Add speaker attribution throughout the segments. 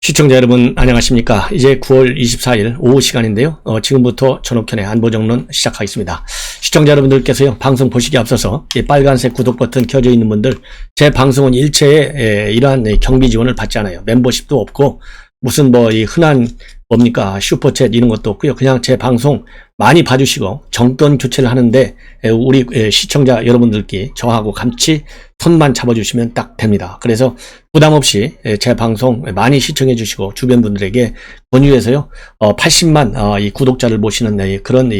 Speaker 1: 시청자 여러분 안녕하십니까. 이제 9월 24일 오후 시간인데요. 지금부터 전옥현의 안보정론 시작하겠습니다. 시청자 여러분들께서요, 방송 보시기 앞서서 이 빨간색 구독 버튼 켜져 있는 분들, 제 방송은 일체의 이러한 경비 지원을 받지 않아요. 멤버십도 없고 무슨 이 흔한 뭡니까 슈퍼챗 이런 것도 없고요. 그냥 제 방송 많이 봐주시고 정권 교체를 하는데 우리 시청자 여러분들께 저하고 같이 손만 잡아주시면 딱 됩니다. 그래서 부담 없이 제 방송 많이 시청해 주시고 주변 분들에게 권유해서요 80만 이 구독자를 모시는 그런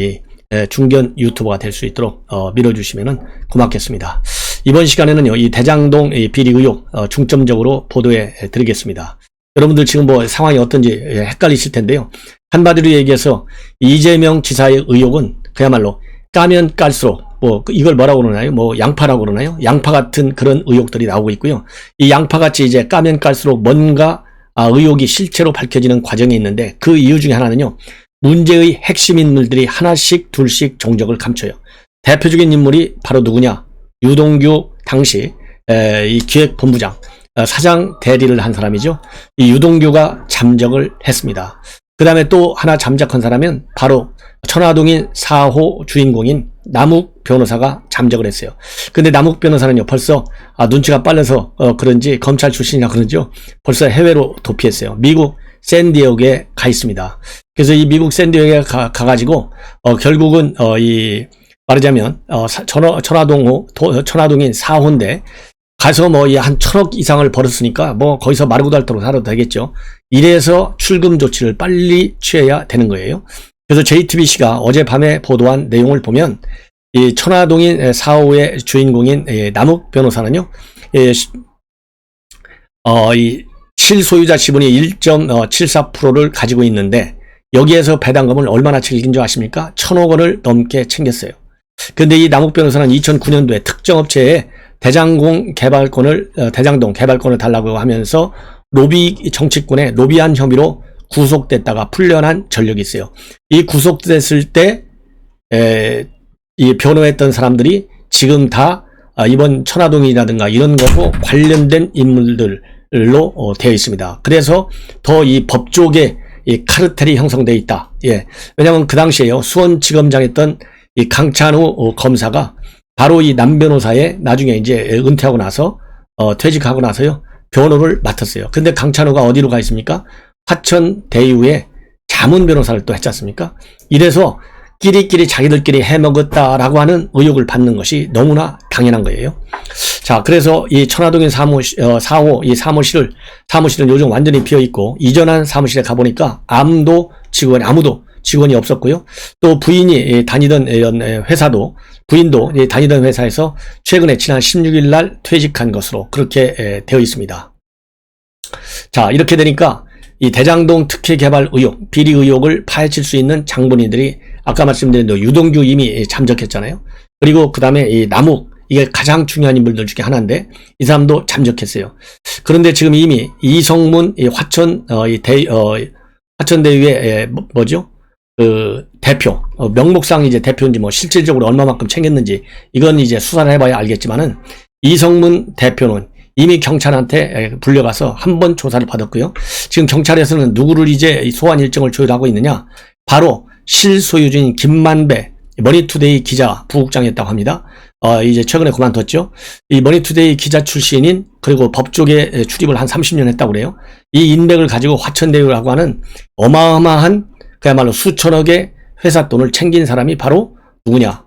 Speaker 1: 중견 유튜버가 될 수 있도록 밀어주시면 고맙겠습니다. 이번 시간에는요 이 대장동 비리 의혹 중점적으로 보도해 드리겠습니다. 여러분들 지금 상황이 어떤지 헷갈리실 텐데요. 한마디로 얘기해서 이재명 지사의 의혹은 그야말로 까면 깔수록 이걸 뭐라고 그러나요? 양파라고 그러나요? 양파 같은 그런 의혹들이 나오고 있고요. 이 양파같이 이제 까면 깔수록 뭔가 의혹이 실체로 밝혀지는 과정이 있는데 그 이유 중에 하나는요. 문제의 핵심 인물들이 하나씩 둘씩 정적을 감춰요. 대표적인 인물이 바로 누구냐? 유동규 당시 이 기획본부장 사장 대리를 한 사람이죠. 이 유동규가 잠적을 했습니다. 그 다음에 또 하나 잠적한 사람은 바로 천화동인 4호 주인공인 남욱 변호사가 잠적을 했어요. 근데 남욱 변호사는요 벌써 눈치가 빨라서 그런지 검찰 출신이라 그러죠. 벌써 해외로 도피했어요. 미국 샌디에고에 가 있습니다. 그래서 이 미국 샌디에고에 가가지고 결국은 말하자면 천화동인 4호인데 가서 한 1,000억 이상을 벌었으니까 거기서 마르고 닳도록 살아도 되겠죠. 이래서 출금 조치를 빨리 취해야 되는 거예요. 그래서 JTBC가 어젯밤에 보도한 내용을 보면 이 천화동인 4호의 주인공인 남욱 변호사는요, 이 실소유자 지분이 1.74%를 가지고 있는데 여기에서 배당금을 얼마나 챙긴 줄 아십니까? 1,000억 원을 넘게 챙겼어요. 근데 이 남욱 변호사는 2009년도에 특정 업체에 대장동 개발권을 달라고 하면서 정치권의 로비한 혐의로 구속됐다가 풀려난 전력이 있어요. 이 구속됐을 때 이 변호했던 사람들이 지금 다 이번 천화동이라든가 이런 거고 관련된 인물들로 되어 있습니다. 그래서 더 이 법조계 이 카르텔이 형성되어 있다. 왜냐하면 그 당시에요 수원지검장 했던 이 강찬우 검사가 바로 이 남 변호사의 나중에 이제 은퇴하고 나서 퇴직하고 나서요 변호를 맡았어요. 근데 강찬호가 어디로 가 있습니까? 화천 대유에 자문 변호사를 또 했지 않습니까? 이래서 끼리끼리 자기들끼리 해먹었다라고 하는 의혹을 받는 것이 너무나 당연한 거예요. 자, 그래서 이 천화동인 4호 이 사무실은 요즘 완전히 비어 있고 이전한 사무실에 가보니까 아무도 직원이 없었고요. 또 부인이 다니던 부인도 다니던 회사에서 최근에 지난 16일 날 퇴직한 것으로 그렇게 되어 있습니다. 자, 이렇게 되니까 이 대장동 특혜 개발 의혹, 비리 의혹을 파헤칠 수 있는 장본인들이 아까 말씀드린 대로 유동규 이미 잠적했잖아요. 그리고 그 다음에 이 남욱, 이게 가장 중요한 인물들 중에 하나인데 이 사람도 잠적했어요. 그런데 지금 이미 이성문 화천대유의 그 대표, 명목상 이제 대표인지 실질적으로 얼마만큼 챙겼는지 이건 이제 수사를 해봐야 알겠지만은 이성문 대표는 이미 경찰한테 불려가서 한번 조사를 받았고요. 지금 경찰에서는 누구를 이제 소환 일정을 조율하고 있느냐? 바로 실소유주인 김만배 머니투데이 기자 부국장이었다고 합니다. 이제 최근에 그만뒀죠. 이 머니투데이 기자 출신인 그리고 법조계 출입을 한 30년 했다고 그래요. 이 인맥을 가지고 화천대유라고 하는 어마어마한 그야말로 수천억의 회사 돈을 챙긴 사람이 바로 누구냐?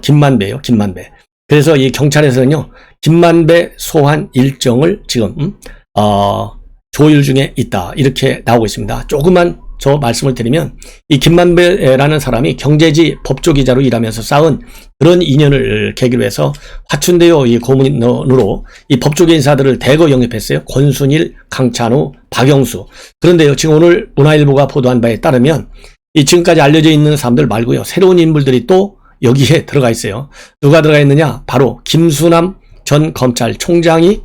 Speaker 1: 김만배예요. 김만배. 그래서 이 경찰에서는요, 김만배 소환 일정을 지금 조율 중에 있다. 이렇게 나오고 있습니다. 조금만 저 말씀을 드리면 이 김만배라는 사람이 경제지 법조기자로 일하면서 쌓은 그런 인연을 계기로 해서 화천대유 이 고문으로 이 법조계 인사들을 대거 영입했어요. 권순일, 강찬우, 박영수. 그런데요, 지금 오늘 문화일보가 보도한 바에 따르면 이 지금까지 알려져 있는 사람들 말고요, 새로운 인물들이 또 여기에 들어가 있어요. 누가 들어가 있느냐? 바로 김수남 전 검찰총장이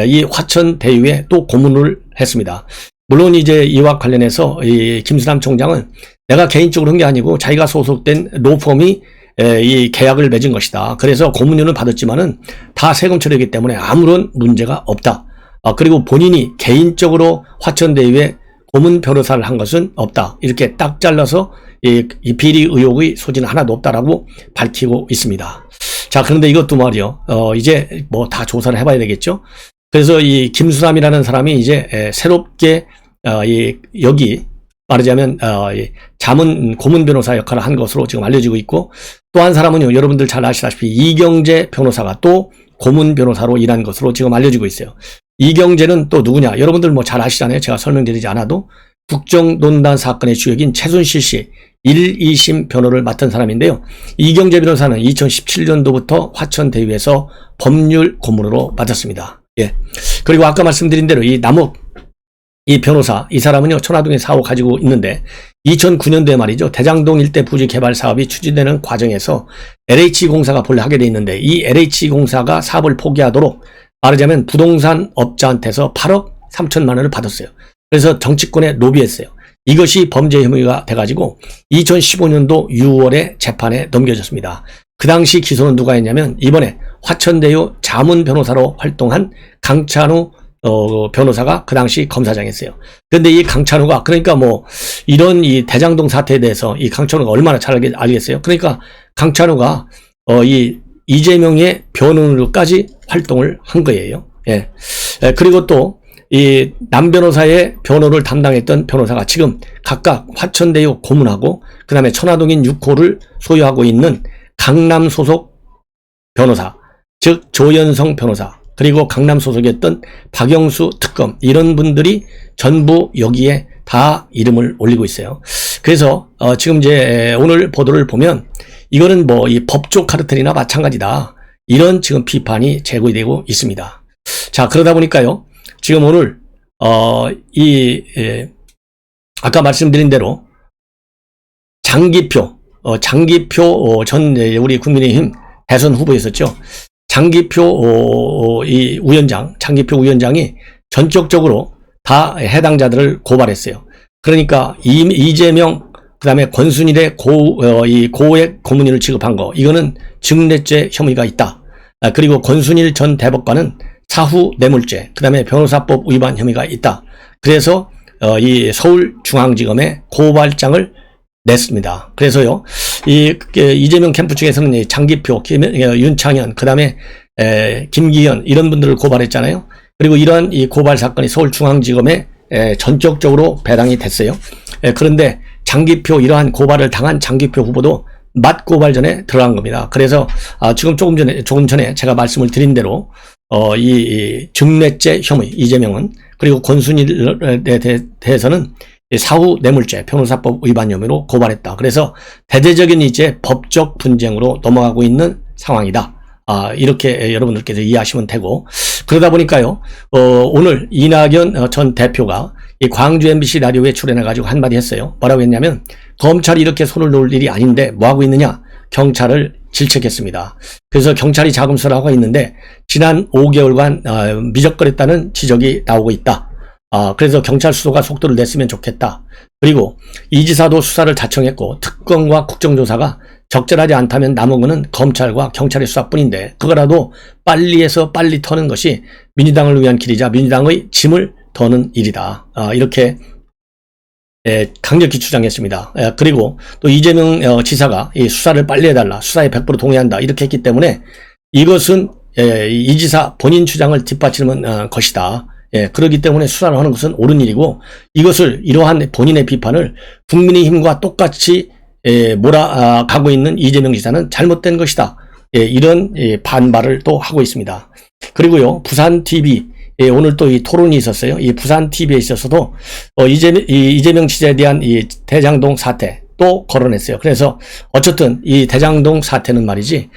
Speaker 1: 이 화천대유에 또 고문을 했습니다. 물론 이제 이와 관련해서 이 김수남 총장은 내가 개인적으로 한 게 아니고 자기가 소속된 로펌이 이 계약을 맺은 것이다. 그래서 고문료는 받았지만은 다 세금 처리이기 때문에 아무런 문제가 없다. 그리고 본인이 개인적으로 화천대유에 고문 변호사를 한 것은 없다. 이렇게 딱 잘라서 이 비리 의혹의 소지는 하나도 없다라고 밝히고 있습니다. 자, 그런데 이것도 말이요. 이제 뭐 다 조사를 해봐야 되겠죠. 그래서 이 김수남이라는 사람이 이제 새롭게 여기 말하자면 고문 변호사 역할을 한 것으로 지금 알려지고 있고, 또 한 사람은요, 여러분들 잘 아시다시피 이경재 변호사가 또 고문 변호사로 일한 것으로 지금 알려지고 있어요. 이경재는 또 누구냐? 여러분들 뭐 잘 아시잖아요. 제가 설명드리지 않아도 국정농단 사건의 주역인 최순실 씨 1, 2심 변호를 맡은 사람인데요. 이경재 변호사는 2017년도부터 화천대유에서 법률 고문으로 맡았습니다. 예. 그리고 아까 말씀드린 대로 이 남욱 이 변호사, 이 사람은요, 천화동에 사업 가지고 있는데 2009년도에 말이죠, 대장동 일대 부지 개발 사업이 추진되는 과정에서 LH공사가 본래 하게 돼 있는데, 이 LH공사가 사업을 포기하도록 말하자면 부동산 업자한테서 8억 3천만 원을 받았어요. 그래서 정치권에 로비했어요. 이것이 범죄 혐의가 돼가지고 2015년도 6월에 재판에 넘겨졌습니다. 그 당시 기소는 누가 했냐면, 이번에 화천대유 자문 변호사로 활동한 강찬우 변호사가 그 당시 검사장이었어요. 그런데 이 강찬우가, 그러니까 뭐 이런 이 대장동 사태에 대해서 이 강찬우가 얼마나 잘 알겠어요. 그러니까 강찬우가 이 이재명의 변호인으로까지 활동을 한 거예요. 예. 그리고 또 이 남 변호사의 변호를 담당했던 변호사가 지금 각각 화천대유 고문하고 그다음에 천화동인 6호를 소유하고 있는 강남 소속 변호사, 즉 조연성 변호사, 그리고 강남 소속이었던 박영수 특검, 이런 분들이 전부 여기에 다 이름을 올리고 있어요. 그래서 지금 이제 오늘 보도를 보면 이거는 뭐 이 법조 카르텔이나 마찬가지다, 이런 지금 비판이 제기되고 있습니다. 자, 그러다 보니까요, 지금 오늘 아까 말씀드린 대로 장기표 전 우리 국민의힘 대선 후보였었죠. 장기표 위원장이 전격적으로 다 해당자들을 고발했어요. 그러니까 이재명, 그다음에 권순일의 고액 고문료를 지급한 거, 이거는 증례죄 혐의가 있다. 그리고 권순일 전 대법관은 사후 뇌물죄, 그다음에 변호사법 위반 혐의가 있다. 그래서 이 서울중앙지검에 고발장을 냈습니다. 그래서요, 이재명 캠프 측에서는 장기표, 윤창현, 그 다음에 김기현, 이런 분들을 고발했잖아요. 그리고 이러한 이 고발 사건이 서울중앙지검에 전격적으로 배당이 됐어요. 그런데 장기표, 이러한 고발을 당한 장기표 후보도 맞고발 전에 들어간 겁니다. 그래서 지금 조금 전에 제가 말씀을 드린 대로 이 증례죄 혐의, 이재명은, 그리고 권순일에 대해서는 사후 뇌물죄, 변호사법 위반 혐의로 고발했다. 그래서 대대적인 이제 법적 분쟁으로 넘어가고 있는 상황이다. 이렇게 여러분들께서 이해하시면 되고, 그러다 보니까요, 오늘 이낙연 전 대표가 이 광주 MBC 라디오에 출연해가지고 한마디 했어요. 뭐라고 했냐면, 검찰이 이렇게 손을 놓을 일이 아닌데 뭐 하고 있느냐? 경찰을 질책했습니다. 그래서 경찰이 자금수를 하고 있는데 지난 5개월간 미적거렸다는 지적이 나오고 있다. 그래서 경찰 수사가 속도를 냈으면 좋겠다. 그리고 이 지사도 수사를 자청했고 특검과 국정조사가 적절하지 않다면 남은 거는 검찰과 경찰의 수사뿐인데 그거라도 빨리 해서 빨리 터는 것이 민주당을 위한 길이자 민주당의 짐을 더는 일이다. 이렇게 강력히 주장했습니다. 그리고 또 이재명 지사가 이 수사를 빨리 해달라, 수사에 100% 동의한다, 이렇게 했기 때문에 이것은 이 지사 본인 주장을 뒷받치는 것이다. 그렇기 때문에 수사를 하는 것은 옳은 일이고, 이것을 이러한 본인의 비판을 국민의힘과 똑같이 몰아가고 있는 이재명 지사는 잘못된 것이다. 이런 반발을 또 하고 있습니다. 그리고요, 부산TV 오늘 또 이 토론이 있었어요. 이 부산TV에 있어서도 이재명 지사에 대한 이 대장동 사태 또 거론했어요. 그래서 어쨌든 이 대장동 사태는 말이지,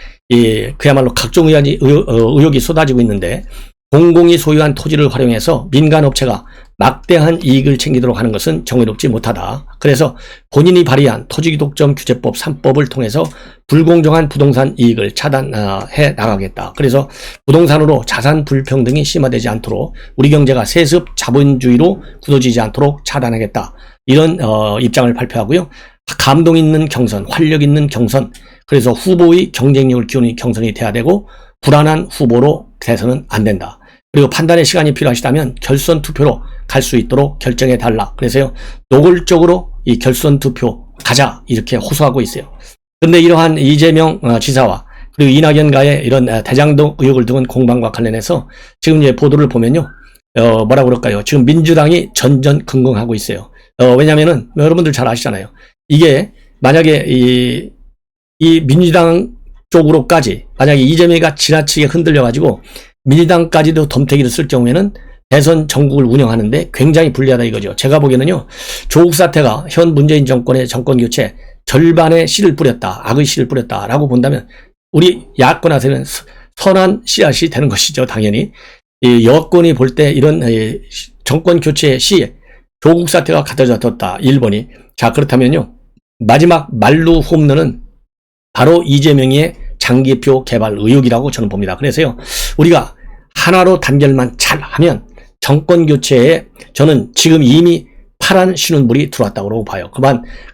Speaker 1: 그야말로 각종 의혹이 쏟아지고 있는데, 공공이 소유한 토지를 활용해서 민간업체가 막대한 이익을 챙기도록 하는 것은 정의롭지 못하다. 그래서 본인이 발의한 토지독점 규제법 3법을 통해서 불공정한 부동산 이익을 차단해 나가겠다. 그래서 부동산으로 자산 불평등이 심화되지 않도록, 우리 경제가 세습 자본주의로 굳어지지 않도록 차단하겠다. 이런 입장을 발표하고요. 감동 있는 경선, 활력 있는 경선, 그래서 후보의 경쟁력을 키우는 경선이 돼야 되고, 불안한 후보로 돼서는 안 된다. 그리고 판단의 시간이 필요하시다면 결선 투표로 갈 수 있도록 결정해 달라. 그래서요, 노골적으로 이 결선 투표 가자 이렇게 호소하고 있어요. 그런데 이러한 이재명 지사와 그리고 이낙연과의 이런 대장동 의혹을 둔 공방과 관련해서 지금 이제 보도를 보면요, 뭐라 그럴까요? 지금 민주당이 전전긍긍하고 있어요. 왜냐면은 여러분들 잘 아시잖아요. 이게 만약에 이 민주당 쪽으로까지 만약에 이재명이가 지나치게 흔들려가지고 민주당까지도 덤태기를 쓸 경우에는 대선 전국을 운영하는데 굉장히 불리하다 이거죠. 제가 보기에는요, 조국 사태가 현 문재인 정권의 정권 교체 절반의 씨를 뿌렸다, 악의 씨를 뿌렸다라고 본다면 우리 야권한테는 선한 씨앗이 되는 것이죠. 당연히 이 여권이 볼 때 이런 정권 교체의 씨, 조국 사태가 가져다 뒀다, 일본이. 자, 그렇다면요, 마지막 만루 홈런은 바로 이재명의 장기표 개발 의혹이라고 저는 봅니다. 그래서요, 우리가 하나로 단결만 잘 하면 정권 교체에 저는 지금 이미 파란 신호불이 들어왔다고 봐요.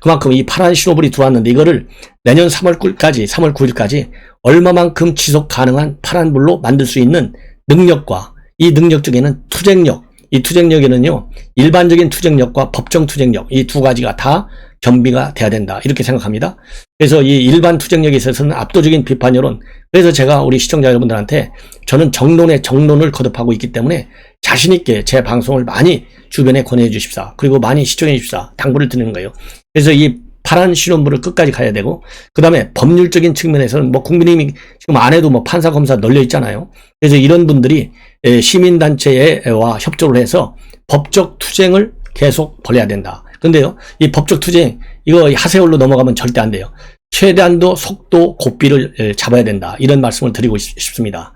Speaker 1: 그만큼 이 파란 신호불이 들어왔는데 이거를 내년 3월 9일까지 얼마만큼 지속 가능한 파란불로 만들 수 있는 능력과 이 능력 중에는 투쟁력, 이 투쟁력에는요, 일반적인 투쟁력과 법정 투쟁력, 이 두 가지가 다 겸비가 돼야 된다 이렇게 생각합니다. 그래서 이 일반 투쟁력에 있어서는 압도적인 비판 여론, 그래서 제가 우리 시청자 여러분들한테 저는 정론을 거듭하고 있기 때문에 자신있게 제 방송을 많이 주변에 권해 주십사, 그리고 많이 시청해 주십사 당부를 드리는 거예요. 그래서 이 파란 신혼부를 끝까지 가야 되고, 그 다음에 법률적인 측면에서는 뭐 국민의힘이 지금 안 해도 뭐 판사 검사 널려 있잖아요. 그래서 이런 분들이 시민단체와 협조를 해서 법적 투쟁을 계속 벌여야 된다. 근데요, 이 법적 투쟁, 이거 하세월로 넘어가면 절대 안 돼요. 최대한도 속도, 고삐를 잡아야 된다. 이런 말씀을 드리고 싶습니다.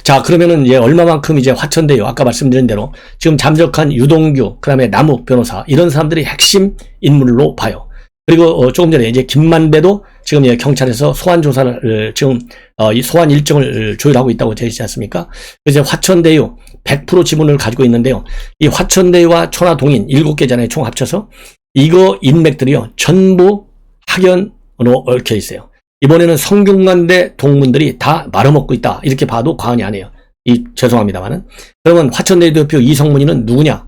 Speaker 1: 자, 그러면은 이제 얼마만큼 이제 화천대유, 아까 말씀드린 대로 지금 잠적한 유동규, 그 다음에 남욱 변호사, 이런 사람들이 핵심 인물로 봐요. 그리고 조금 전에 이제 김만배도 지금 경찰에서 소환 조사를 지금 이 소환 일정을 조율하고 있다고 되어 있지 않습니까? 그래서 화천대유 100% 지분을 가지고 있는데요. 이 화천대유와 천화동인 7개잖아요. 총 합쳐서 이거 인맥들이요, 전부 학연으로 얽혀 있어요. 이번에는 성균관대 동문들이 다 말아먹고 있다, 이렇게 봐도 과언이 아니에요. 죄송합니다만은. 그러면 화천대유 대표 이성문이는 누구냐?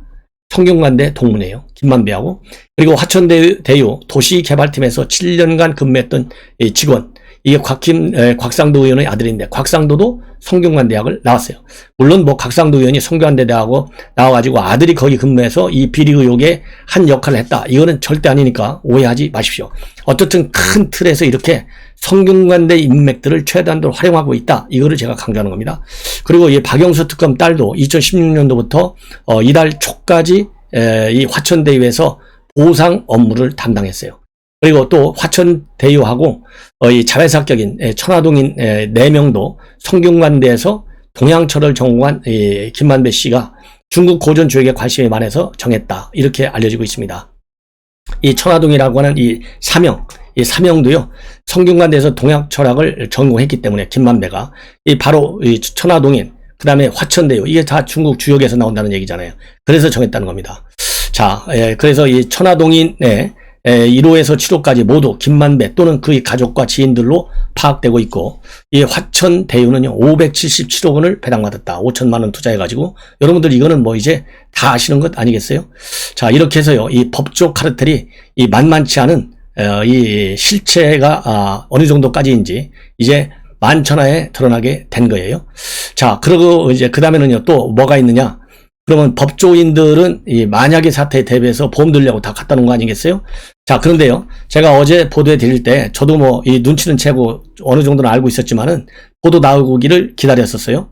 Speaker 1: 성균관대 동문이에요. 김만배하고. 그리고 화천대유 도시개발팀에서 7년간 근무했던 직원, 이게 곽상도 의원의 아들인데, 곽상도도 성균관대학을 나왔어요. 물론 뭐 곽상도 의원이 성균관대대하고 나와가지고 아들이 거기 근무해서 이 비리 의혹에 한 역할을 했다, 이거는 절대 아니니까 오해하지 마십시오. 어쨌든 큰 틀에서 이렇게 성균관대 인맥들을 최대한도로 활용하고 있다, 이거를 제가 강조하는 겁니다. 그리고 이 박영수 특검 딸도 2016년도부터 이달 초까지 이 화천대유에서 보상 업무를 담당했어요. 그리고 또 화천대유하고 이 자회사격인 천화동인 4명도 성균관대에서 동양철을 전공한 김만배 씨가 중국 고전 주역에 관심이 많아서 정했다, 이렇게 알려지고 있습니다. 이 천화동이라고 하는 이 사명도요, 성균관대에서 동양철학을 전공했기 때문에 김만배가 바로 이 천화동인, 그 다음에 화천대유, 이게 다 중국 주역에서 나온다는 얘기잖아요. 그래서 정했다는 겁니다. 자, 그래서 이 천화동인의 1호에서 7호까지 모두 김만배 또는 그의 가족과 지인들로 파악되고 있고, 이 화천대유는요 577억 원을 배당받았다. 5천만 원 투자해가지고. 여러분들 이거는 뭐 이제 다 아시는 것 아니겠어요? 자, 이렇게 해서요, 이 법조 카르텔이 이 만만치 않은 이 실체가 어느 정도까지인지 이제 만천하에 드러나게 된 거예요. 자, 그리고 이제 그 다음에는요 또 뭐가 있느냐? 그러면 법조인들은 이 만약의 사태에 대비해서 보험 들려고 다 갖다 놓은 거 아니겠어요? 자, 그런데요, 제가 어제 보도해 드릴 때 저도 뭐 이 눈치는 채고 어느 정도는 알고 있었지만은 보도 나오기를 기다렸었어요.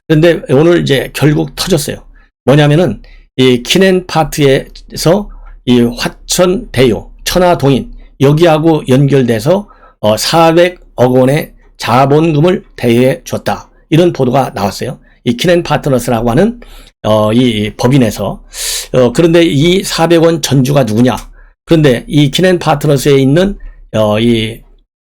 Speaker 1: 그런데 오늘 이제 결국 터졌어요. 뭐냐면은 이 키넨파트에서 이 화천대유, 천화동인 여기하고 연결돼서 400억 원의 자본금을 대여해 줬다, 이런 보도가 나왔어요. 이 키넨파트너스라고 하는 이 법인에서. 그런데 이 400원 전주가 누구냐? 그런데 이 키넨파트너스에 있는 이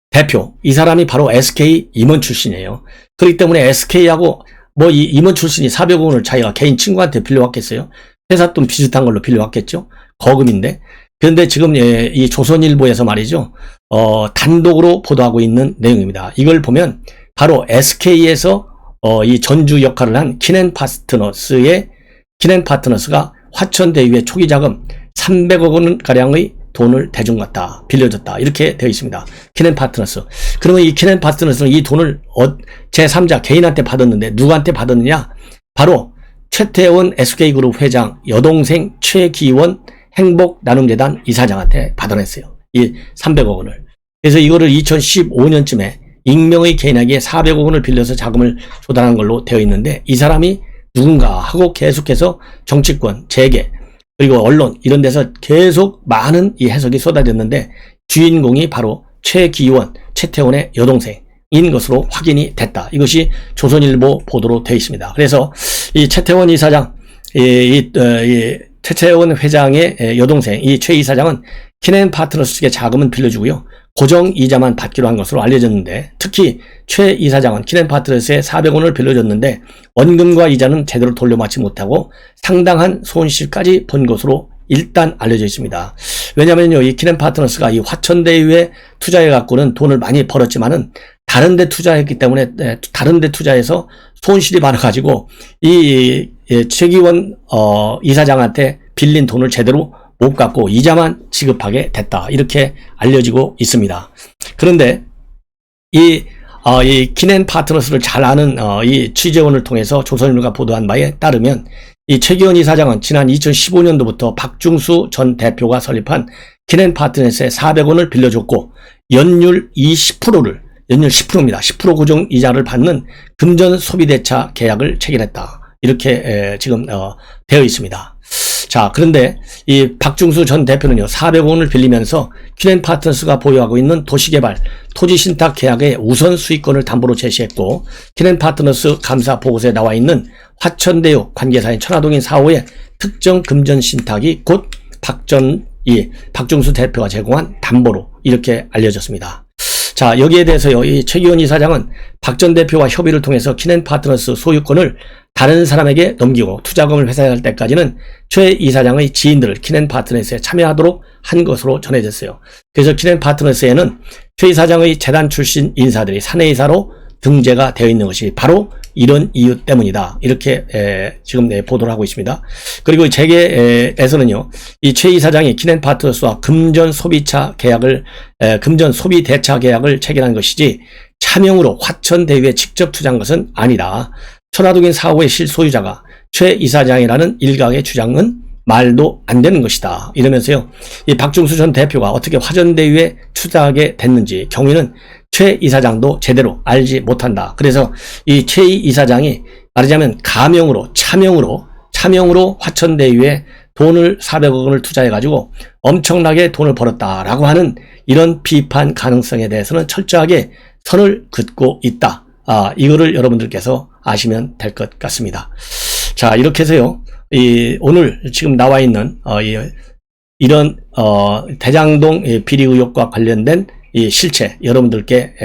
Speaker 1: 대표, 이 사람이 바로 SK 임원 출신이에요. 그렇기 때문에 SK하고 뭐 이 임원 출신이 400원을 자기가 개인 친구한테 빌려왔겠어요? 회사 돈 비슷한 걸로 빌려왔겠죠? 거금인데. 그런데 지금 이 조선일보에서 말이죠, 단독으로 보도하고 있는 내용입니다. 이걸 보면 바로 SK에서 이 전주 역할을 한 키넨파트너스가 화천대유의 초기 자금 300억 원 가량의 돈을 대준 것 같다, 빌려줬다, 이렇게 되어 있습니다. 키넨파트너스. 그러면 이 키넨파트너스는 이 돈을 제3자 개인한테 받았는데 누구한테 받았느냐? 바로 최태원 SK그룹 회장 여동생 최기원 행복나눔재단 이사장한테 받아냈어요. 이 300억 원을. 그래서 이거를 2015년쯤에 익명의 개인에게 400억 원을 빌려서 자금을 조달한 걸로 되어 있는데, 이 사람이 누군가 하고 계속해서 정치권, 재계, 그리고 언론 이런 데서 계속 많은 이 해석이 쏟아졌는데, 주인공이 바로 최기원, 최태원의 여동생인 것으로 확인이 됐다. 이것이 조선일보 보도로 되어 있습니다. 그래서 이 최태원 이사장, 최태원 회장의 여동생 이 최 이사장은 키넨파트너스에게 자금은 빌려주고요, 고정 이자만 받기로 한 것으로 알려졌는데, 특히 최 이사장은 키넨파트너스에 400억 원을 빌려줬는데 원금과 이자는 제대로 돌려받지 못하고 상당한 손실까지 본 것으로 일단 알려져 있습니다. 왜냐면요, 이 키넨파트너스가 이 화천대유에 투자해 갖고는 돈을 많이 벌었지만은 다른 데 투자했기 때문에 다른 데 투자해서 손실이 많아 가지고 이 최기원 이사장한테 빌린 돈을 제대로 못 갚고 이자만 지급하게 됐다, 이렇게 알려지고 있습니다. 그런데 이 키넨파트너스를 잘 아는 이 취재원을 통해서 조선일보가 보도한 바에 따르면, 이 최기원 이사장은 지난 2015년도부터 박중수 전 대표가 설립한 키넨파트너스에 400억 원을 빌려줬고 연율 10%입니다. 10% 고정 이자를 받는 금전 소비대차 계약을 체결했다, 이렇게 지금 되어 있습니다. 자, 그런데 이 박중수 전 대표는요, 400억 원을 빌리면서 키넨파트너스가 보유하고 있는 도시개발, 토지신탁 계약의 우선 수익권을 담보로 제시했고, 키넨파트너스 감사 보고서에 나와 있는 화천대유 관계사인 천화동인 4호의 특정 금전신탁이 곧 박중수 대표가 제공한 담보로 이렇게 알려졌습니다. 자, 여기에 대해서요, 이 최기원 이사장은 박 전 대표와 협의를 통해서 키넨파트너스 소유권을 다른 사람에게 넘기고 투자금을 회수할 때까지는 최 이사장의 지인들을 키넨파트너스에 참여하도록 한 것으로 전해졌어요. 그래서 키넨파트너스에는 최 이사장의 재단 출신 인사들이 사내이사로 등재가 되어 있는 것이 바로 이런 이유 때문이다, 이렇게 지금 보도를 하고 있습니다. 그리고 재계에서는요, 이 최 이사장이 키넨파트너스와 금전 소비대차 계약을 체결한 것이지 차명으로 화천대유에 직접 투자한 것은 아니다. 천화동인 4호의 실소유자가 최 이사장이라는 일각의 주장은 말도 안 되는 것이다, 이러면서요, 이 박중수 전 대표가 어떻게 화천대유에 투자하게 됐는지 경위는 최 이사장도 제대로 알지 못한다. 그래서 이 최 이사장이 말하자면 차명으로 화천대유에 돈을 400억 원을 투자해가지고 엄청나게 돈을 벌었다라고 하는 이런 비판 가능성에 대해서는 철저하게 선을 긋고 있다. 이거를 여러분들께서 아시면 될 것 같습니다. 자, 이렇게 해서요, 오늘 지금 나와 있는 이런 대장동 비리 의혹과 관련된 이 실체 여러분들께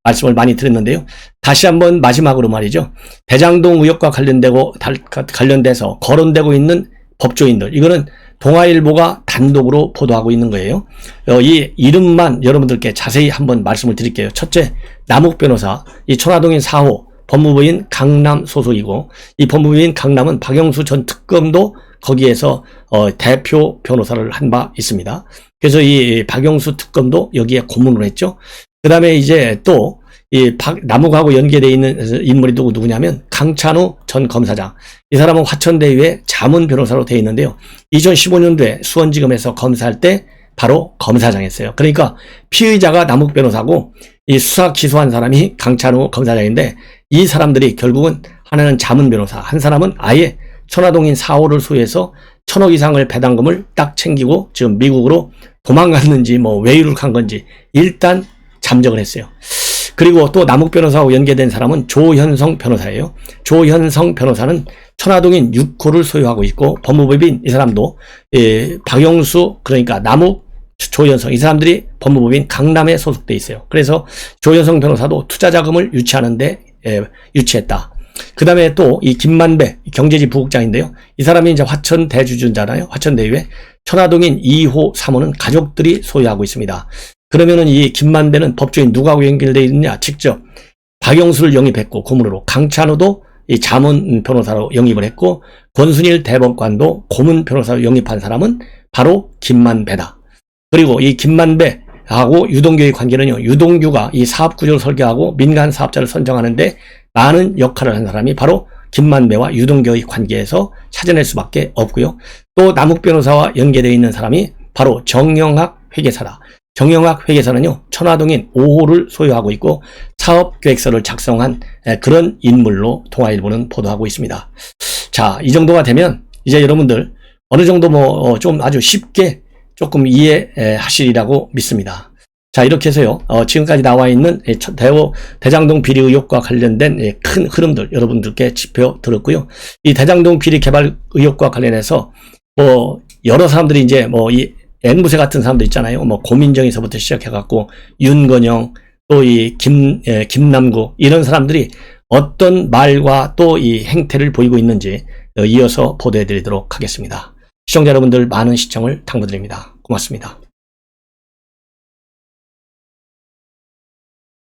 Speaker 1: 말씀을 많이 드렸는데요. 다시 한번 마지막으로 말이죠, 대장동 의혹과 관련돼서 거론되고 있는 법조인들, 이거는 동아일보가 단독으로 보도하고 있는 거예요. 이 이름만 여러분들께 자세히 한번 말씀을 드릴게요. 첫째, 남욱 변호사, 이 천화동인 4호 법무부인 강남 소속이고, 이 법무부인 강남은 박영수 전 특검도 거기에서 대표 변호사를 한 바 있습니다. 그래서 이 박영수 특검도 여기에 고문을 했죠. 그 다음에 이제 또 이 남욱하고 연계되어 있는 인물이 누구냐면 강찬우 전 검사장. 이 사람은 화천대유의 자문 변호사로 되어 있는데요. 2015년도에 수원지검에서 검사할 때 바로 검사장이었어요. 그러니까 피의자가 남욱 변호사고 이 수사 기소한 사람이 강찬우 검사장인데, 이 사람들이 결국은 하나는 자문 변호사, 한 사람은 아예 천화동인 4호를 소유해서 1000억 이상을 배당금을 딱 챙기고 지금 미국으로 도망갔는지 외유를 간 건지 일단 잠적을 했어요. 그리고 또 남욱 변호사하고 연계된 사람은 조현성 변호사예요. 조현성 변호사는 천화동인 6호를 소유하고 있고, 법무법인 이 사람도 박영수, 그러니까 남욱, 조현성, 이 사람들이 법무법인 강남에 소속돼 있어요. 그래서 조현성 변호사도 투자 자금을 유치하는데 유치했다. 그 다음에 또 이 김만배 경제지 부국장인데요. 이 사람이 이제 화천 대주주잖아요. 화천대유에 천화동인 2호, 3호는 가족들이 소유하고 있습니다. 그러면은 이 김만배는 법조인 누구하고 연결되어 있느냐? 직접 박영수를 영입했고 고문으로, 강찬호도 이 자문 변호사로 영입을 했고, 권순일 대법관도 고문 변호사로 영입한 사람은 바로 김만배다. 그리고 이 김만배하고 유동규의 관계는요, 유동규가 이 사업 구조를 설계하고 민간 사업자를 선정하는데 많은 역할을 한 사람이 바로 김만배와 유동규의 관계에서 찾아낼 수밖에 없고요. 또 남욱 변호사와 연계되어 있는 사람이 바로 정영학 회계사다. 정영학 회계사는요, 천화동인 5호를 소유하고 있고 사업계획서를 작성한 그런 인물로 동아일보는 보도하고 있습니다. 자, 이 정도가 되면 이제 여러분들 어느 정도 좀 아주 쉽게 조금 이해하시리라고 믿습니다. 자, 이렇게 해서요, 지금까지 나와 있는 대장동 비리 의혹과 관련된 큰 흐름들 여러분들께 짚어드렸고요. 이 대장동 비리 개발 의혹과 관련해서 여러 사람들이 이제 이 앵무새 같은 사람들 있잖아요. 고민정에서부터 시작해갖고 윤건영, 또 이 김남구, 이런 사람들이 어떤 말과 또 이 행태를 보이고 있는지 이어서 보도해드리도록 하겠습니다. 시청자 여러분들 많은 시청을 당부드립니다. 고맙습니다.